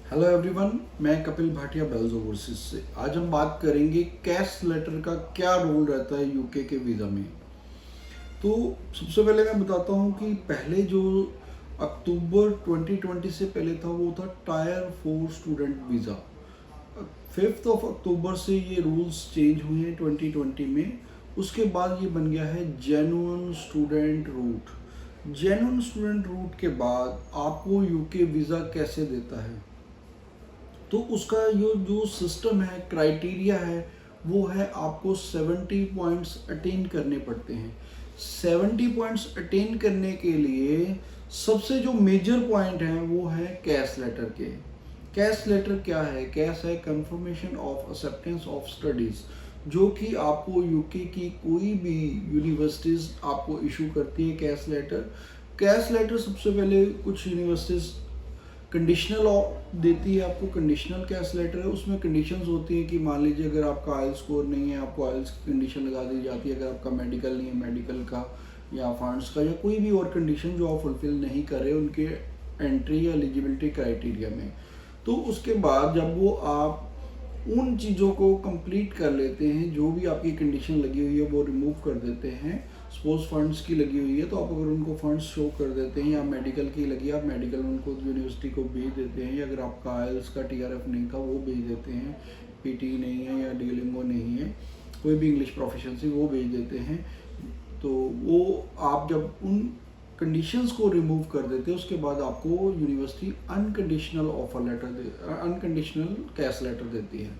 Hello everyone, मैं Kapil Bhatia bells overseas से। आज हम बात करेंगे कैश लेटर का क्या रोल रहता है यूके के वीज़ा में। तो सबसे पहले मैं बताता हूँ कि पहले जो अक्टूबर 2020 से पहले था वो था टायर 4 स्टूडेंट वीज़ा। 5 अक्टूबर से ये रूल्स चेंज हुए हैं 2020 में। उसके बाद ये बन गया है genuine student route. Genuine student route के बाद आपको यूके वीज़ा कैसे देता है, तो उसका जो सिस्टम है, क्राइटेरिया है, वो है आपको 70 पॉइंट्स अटेन करने पड़ते हैं। 70 पॉइंट्स अटेन करने के लिए सबसे जो मेजर पॉइंट है वो है कैश लेटर के। कैश लेटर क्या है? कैश है confirmation of acceptance of studies, जो कि आपको यूके की कोई भी यूनिवर्सिटीज़ आपको इशू करती है कैश लेटर। कैश लेटर सबसे पहले कुछ यूनिवर्सिटीज़ कंडीशनल देती है आपको। कंडीशनल कैश लेटर है, उसमें कंडीशंस होती हैं कि मान लीजिए अगर आपका आइल स्कोर नहीं है, आपको आइल्स की कंडीशन लगा दी जाती है। अगर आपका मेडिकल नहीं है, मेडिकल का या फंड्स का या कोई भी और कंडीशन जो आप फुलफिल नहीं कर रहे उनके एंट्री या एलिजिबिलिटी क्राइटेरिया में, तो उसके बाद जब वो आप उन चीज़ों को कंप्लीट कर लेते हैं, जो भी आपकी कंडीशन लगी हुई है वो रिमूव कर देते हैं। सपोज फंड्स की लगी हुई है तो आप अगर उनको फंड्स शो कर देते हैं, या मेडिकल की लगी है आप मेडिकल उनको यूनिवर्सिटी को भेज देते हैं, या अगर आपका आइल्स का टीआरएफ नहीं था वो भेज देते हैं, पीटी नहीं है या डीलिंगो नहीं है, कोई भी इंग्लिश प्रोफिशिएंसी वो भेज देते हैं। तो वो आप जब उन कंडीशंस को रिमूव कर देते हैं उसके बाद आपको university unconditional offer letter unconditional CAS letter देती है।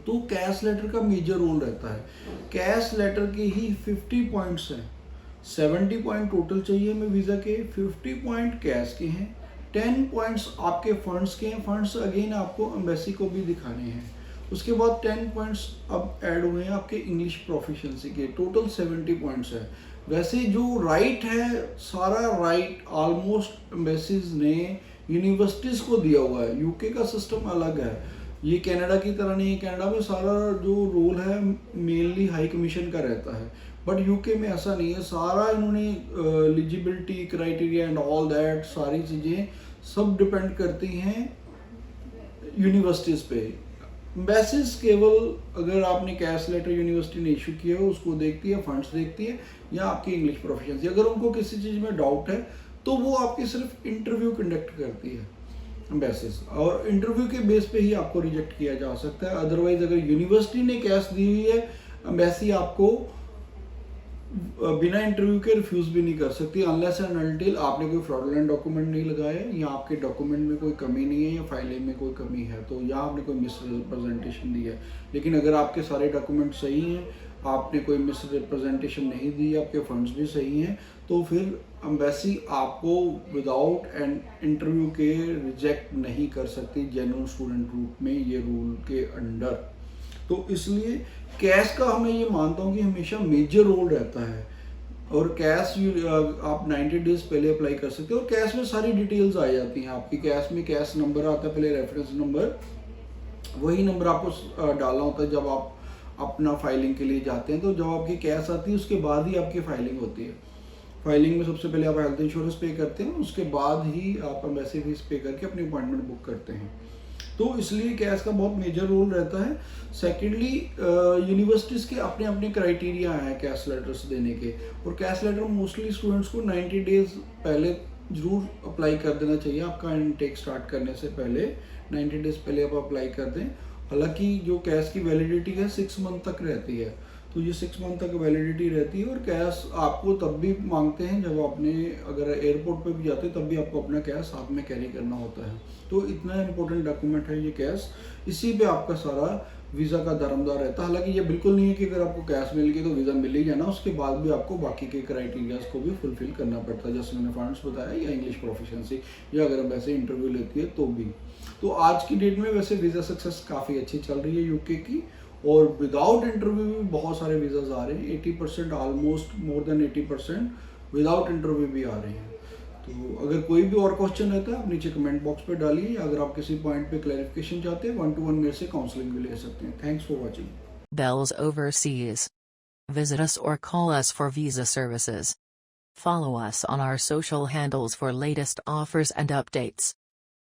तो कैश लेटर का मेजर रोल रहता है। कैश लेटर के ही 50 पॉइंट्स हैं। 70 पॉइंट टोटल चाहिए हमें वीज़ा के, 50 पॉइंट कैश के हैं, 10 पॉइंट्स आपके फंड्स के हैं। फंड्स अगेन आपको एम्बेसी को भी दिखाने हैं। उसके बाद 10 पॉइंट्स अब ऐड हुए हैं आपके इंग्लिश प्रोफिशिएंसी के। टोटल 70 पॉइंट्स है। वैसे जो राइट है, सारा राइट ऑलमोस्ट एम्बेसीज ने यूनिवर्सिटीज़ को दिया हुआ है। यूके का सिस्टम अलग है, ये कनाडा की तरह नहीं है। कनाडा में सारा जो रोल है मेनली हाई कमीशन का रहता है, बट यूके में ऐसा नहीं है। सारा इन्होंने eligibility criteria and all that सारी चीज़ें सब डिपेंड करती हैं यूनिवर्सिटीज़ पे। एम्बेसीज केवल अगर आपने कैश लेटर यूनिवर्सिटी ने इशू किया है उसको देखती है, फंड्स देखती है, या आपकी इंग्लिश प्रोफिशिएंसी। अगर उनको किसी चीज़ में डाउट है तो वो आपकी सिर्फ इंटरव्यू कंडक्ट करती है एम्बेसीज, और इंटरव्यू के बेस पे ही आपको रिजेक्ट किया जा सकता है। अदरवाइज अगर यूनिवर्सिटी ने कैश दी हुई है, एम्बेसी आपको बिना इंटरव्यू के रिफ्यूज भी नहीं कर सकती, अनलेस एंड अनटिल आपने कोई फ्रॉडुलेंट डॉक्यूमेंट नहीं लगाया, या आपके डॉक्यूमेंट में कोई कमी नहीं है, या फाइलिंग में कोई कमी है, तो या आपने कोई मिस रिप्रेजेंटेशन दी है। लेकिन अगर आपके सारे डॉक्यूमेंट सही हैं, आपने कोई मिस रिप्रेजेंटेशन नहीं दी, आपके फंड्स भी सही हैं, तो फिर एम्बेसी आपको विदाउट एन इंटरव्यू के रिजेक्ट नहीं कर सकती जेन्युइन स्टूडेंट रूट में, ये रूल के अंडर। तो इसलिए कैश का मैं ये मानता हूँ कि हमेशा मेजर रोल रहता है। और कैश आप 90 डेज पहले अप्लाई कर सकते हो, और कैश में सारी डिटेल्स आ जाती हैं आपकी। कैश में कैश नंबर आता है, पहले रेफरेंस नंबर, वही नंबर आपको डालना होता है जब आप अपना फाइलिंग के लिए जाते हैं। तो जब आपकी कैश आती है उसके बाद ही आपकी फाइलिंग होती है। फाइलिंग में सबसे पहले आप हेल्थ इंश्योरेंस पे करते हैं, उसके बाद ही आप एम्बेसी फीस पे करके अपनी अपॉइंटमेंट बुक करते हैं। तो इसलिए कैश का बहुत मेजर रोल रहता है। सेकेंडली, यूनिवर्सिटीज़ के अपने अपने क्राइटेरिया हैं कैश लेटर्स देने के, और कैश लेटर मोस्टली स्टूडेंट्स को 90 डेज पहले ज़रूर अप्लाई कर देना चाहिए। आपका इनटेक स्टार्ट करने से पहले 90 डेज पहले आप अप्लाई कर दें। हालांकि जो कैश की वैलिडिटी है 6 मंथ तक रहती है, तो ये 6 मंथ तक वैलिडिटी रहती है। और कैश आपको तब भी मांगते हैं जब आपने अगर एयरपोर्ट पे भी जाते हैं, तब भी आपको अपना कैश साथ में कैरी करना होता है। तो इतना इंपॉर्टेंट डॉक्यूमेंट है ये कैश, इसी पे आपका सारा वीज़ा का दारोमदार रहता है। हालांकि ये बिल्कुल नहीं है कि अगर आपको कैश मिल गई तो वीज़ा मिल ही जाना, उसके बाद भी आपको बाकी के क्राइटेरियाज को भी फुलफिल करना पड़ता है, जैसे मैंने फंड्स बताया, या इंग्लिश प्रोफिशिएंसी, या अगर हम वैसे इंटरव्यू लेती है तो भी। तो आज की डेट में वैसे वीज़ा सक्सेस काफ़ी अच्छी चल रही है यूके की, और विदाउट इंटरव्यू भी बहुत सारे वीज़ाज आ रहे हैं। 80% almost, more than 80% without interview भी आ रहे हैं। तो अगर कोई भी और क्वेश्चन रहता है आप नीचे कमेंट बॉक्स पे डालिए, या अगर आप किसी पॉइंट पे क्लैरिफिकेशन चाहते हैं 1-to-1 मेरे से काउंसलिंग भी ले सकते हैं। Thanks for watching. Bells Overseas. Visit us or call us for visa services. Follow us on our social handles for latest offers and updates.